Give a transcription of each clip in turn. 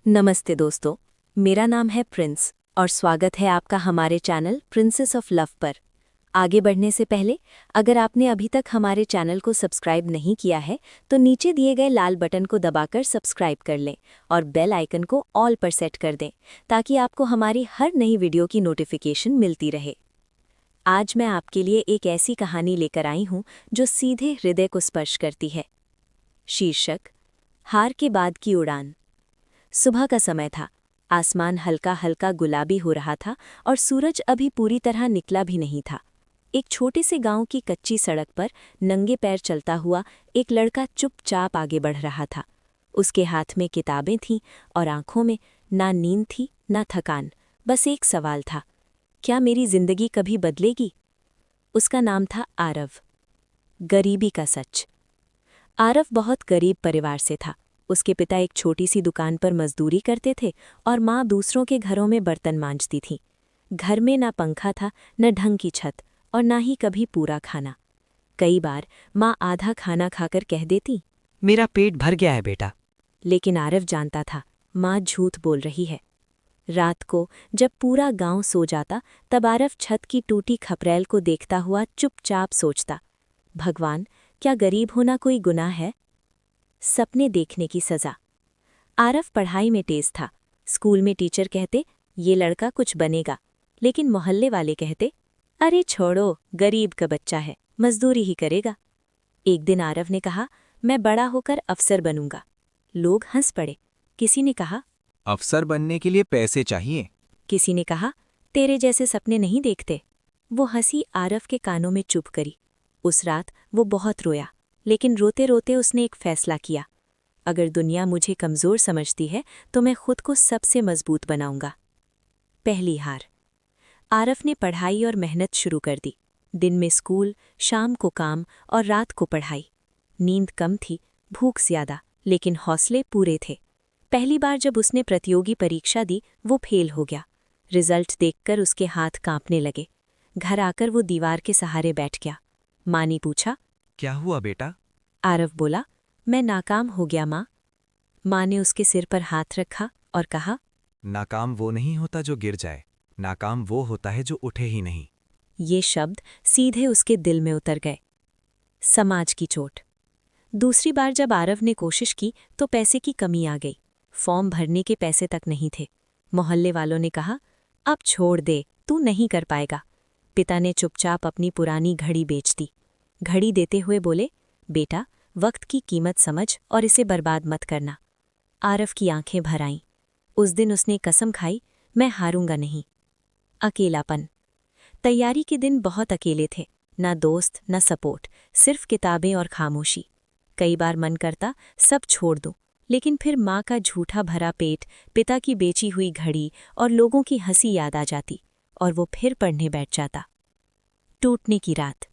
नमस्ते दोस्तों, मेरा नाम है प्रिंस और स्वागत है आपका हमारे चैनल प्रिंसेस ऑफ लव पर। आगे बढ़ने से पहले अगर आपने अभी तक हमारे चैनल को सब्सक्राइब नहीं किया है तो नीचे दिए गए लाल बटन को दबाकर सब्सक्राइब कर लें और बेल आइकन को ऑल पर सेट कर दें ताकि आपको हमारी हर नई वीडियो की नोटिफिकेशन मिलती रहे। आज मैं आपके लिए एक ऐसी कहानी लेकर आई हूँ जो सीधे हृदय को स्पर्श करती है। शीर्षक, हार के बाद की उड़ान। सुबह का समय था। आसमान हल्का हल्का गुलाबी हो रहा था और सूरज अभी पूरी तरह निकला भी नहीं था। एक छोटे से गांव की कच्ची सड़क पर नंगे पैर चलता हुआ एक लड़का चुपचाप आगे बढ़ रहा था। उसके हाथ में किताबें थीं और आंखों में ना नींद थी ना थकान। बस एक सवाल था, क्या मेरी जिंदगी कभी बदलेगी? उसका नाम था आरव। गरीबी का सच। आरव बहुत गरीब परिवार से था। उसके पिता एक छोटी सी दुकान पर मजदूरी करते थे और माँ दूसरों के घरों में बर्तन मांजती थी। घर में ना पंखा था, न ढंग की छत और ना ही कभी पूरा खाना। कई बार माँ आधा खाना खाकर कह देती, मेरा पेट भर गया है बेटा। लेकिन आरव जानता था माँ झूठ बोल रही है। रात को जब पूरा गांव सो जाता तब आरव छत की टूटी खपरेल को देखता हुआ चुपचाप सोचता, भगवान, क्या गरीब होना कोई गुनाह है? सपने देखने की सजा। आरव पढ़ाई में तेज था। स्कूल में टीचर कहते, ये लड़का कुछ बनेगा, लेकिन मोहल्ले वाले कहते, अरे छोड़ो, गरीब का बच्चा है, मजदूरी ही करेगा। एक दिन आरव ने कहा, मैं बड़ा होकर अफसर बनूंगा। लोग हंस पड़े। किसी ने कहा, अफसर बनने के लिए पैसे चाहिए। किसी ने कहा, तेरे जैसे सपने नहीं देखते। वो हंसी आरव के कानों में चुभ करी। उस रात वो बहुत रोया, लेकिन रोते रोते उसने एक फैसला किया, अगर दुनिया मुझे कमज़ोर समझती है तो मैं खुद को सबसे मजबूत बनाऊंगा। पहली हार। आरव ने पढ़ाई और मेहनत शुरू कर दी। दिन में स्कूल, शाम को काम और रात को पढ़ाई। नींद कम थी, भूख ज्यादा, लेकिन हौसले पूरे थे। पहली बार जब उसने प्रतियोगी परीक्षा दी वो फेल हो गया। रिजल्ट देखकर उसके हाथ कांपने लगे। घर आकर वो दीवार के सहारे बैठ गया। माँ ने पूछा, क्या हुआ बेटा? आरव बोला, मैं नाकाम हो गया माँ। माँ ने उसके सिर पर हाथ रखा और कहा, नाकाम वो नहीं होता जो गिर जाए, नाकाम वो होता है जो उठे ही नहीं। ये शब्द सीधे उसके दिल में उतर गए। समाज की चोट। दूसरी बार जब आरव ने कोशिश की तो पैसे की कमी आ गई। फॉर्म भरने के पैसे तक नहीं थे। मोहल्ले वालों ने कहा, अब छोड़ दे, तू नहीं कर पाएगा। पिता ने चुपचाप अपनी पुरानी घड़ी बेच दी। घड़ी देते हुए बोले, बेटा, वक्त की कीमत समझ और इसे बर्बाद मत करना। आरव की आंखें भर आईं। उस दिन उसने कसम खाई, मैं हारूंगा नहीं। अकेलापन। तैयारी के दिन बहुत अकेले थे। ना दोस्त न सपोर्ट, सिर्फ किताबें और खामोशी। कई बार मन करता सब छोड़ दूं, लेकिन फिर माँ का झूठा भरा पेट, पिता की बेची हुई घड़ी और लोगों की हंसी याद आ जाती और वो फिर पढ़ने बैठ जाता। टूटने की रात।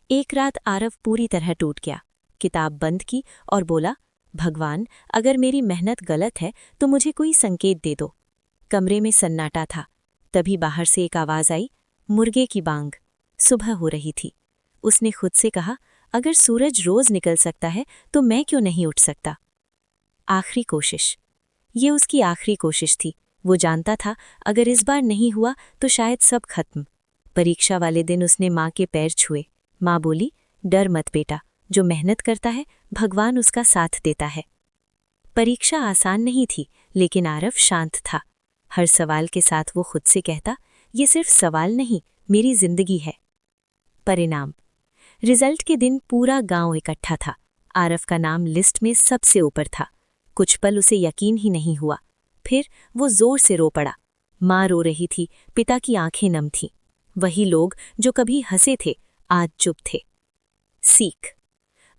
एक रात आरव पूरी तरह टूट गया। किताब बंद की और बोला, भगवान, अगर मेरी मेहनत गलत है तो मुझे कोई संकेत दे दो। कमरे में सन्नाटा था। तभी बाहर से एक आवाज आई, मुर्गे की बांग। सुबह हो रही थी। उसने खुद से कहा, अगर सूरज रोज निकल सकता है तो मैं क्यों नहीं उठ सकता? आखिरी कोशिश। ये उसकी आखिरी कोशिश थी। वो जानता था अगर इस बार नहीं हुआ तो शायद सब खत्म। परीक्षा वाले दिन उसने माँ के पैर छुए। माँ बोली, डर मत बेटा, जो मेहनत करता है भगवान उसका साथ देता है। परीक्षा आसान नहीं थी, लेकिन आरव शांत था। हर सवाल के साथ वो खुद से कहता, ये सिर्फ सवाल नहीं, मेरी जिंदगी है। परिणाम। रिजल्ट के दिन पूरा गांव इकट्ठा था। आरव का नाम लिस्ट में सबसे ऊपर था। कुछ पल उसे यकीन ही नहीं हुआ। फिर वो जोर से रो पड़ा। माँ रो रही थी, पिता की आंखें नम थीं। वही लोग जो कभी हंसे थे आज चुप थे। सीख।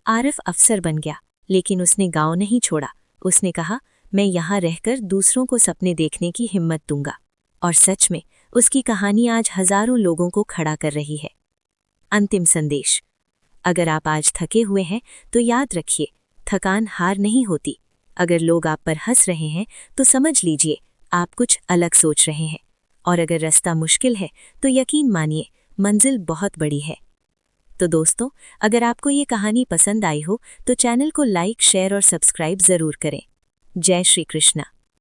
आरव अफसर बन गया, लेकिन उसने गांव नहीं छोड़ा। उसने कहा, मैं यहाँ रहकर दूसरों को सपने देखने की हिम्मत दूंगा। और सच में उसकी कहानी आज हजारों लोगों को खड़ा कर रही है। अंतिम संदेश। अगर आप आज थके हुए हैं तो याद रखिए, थकान हार नहीं होती। अगर लोग आप पर हंस रहे हैं तो समझ लीजिए आप कुछ अलग सोच रहे हैं। और अगर रास्ता मुश्किल है तो यकीन मानिए मंजिल बहुत बड़ी है। तो दोस्तों, अगर आपको ये कहानी पसंद आई हो तो चैनल को लाइक, शेयर और सब्सक्राइब जरूर करें। जय श्री कृष्णा।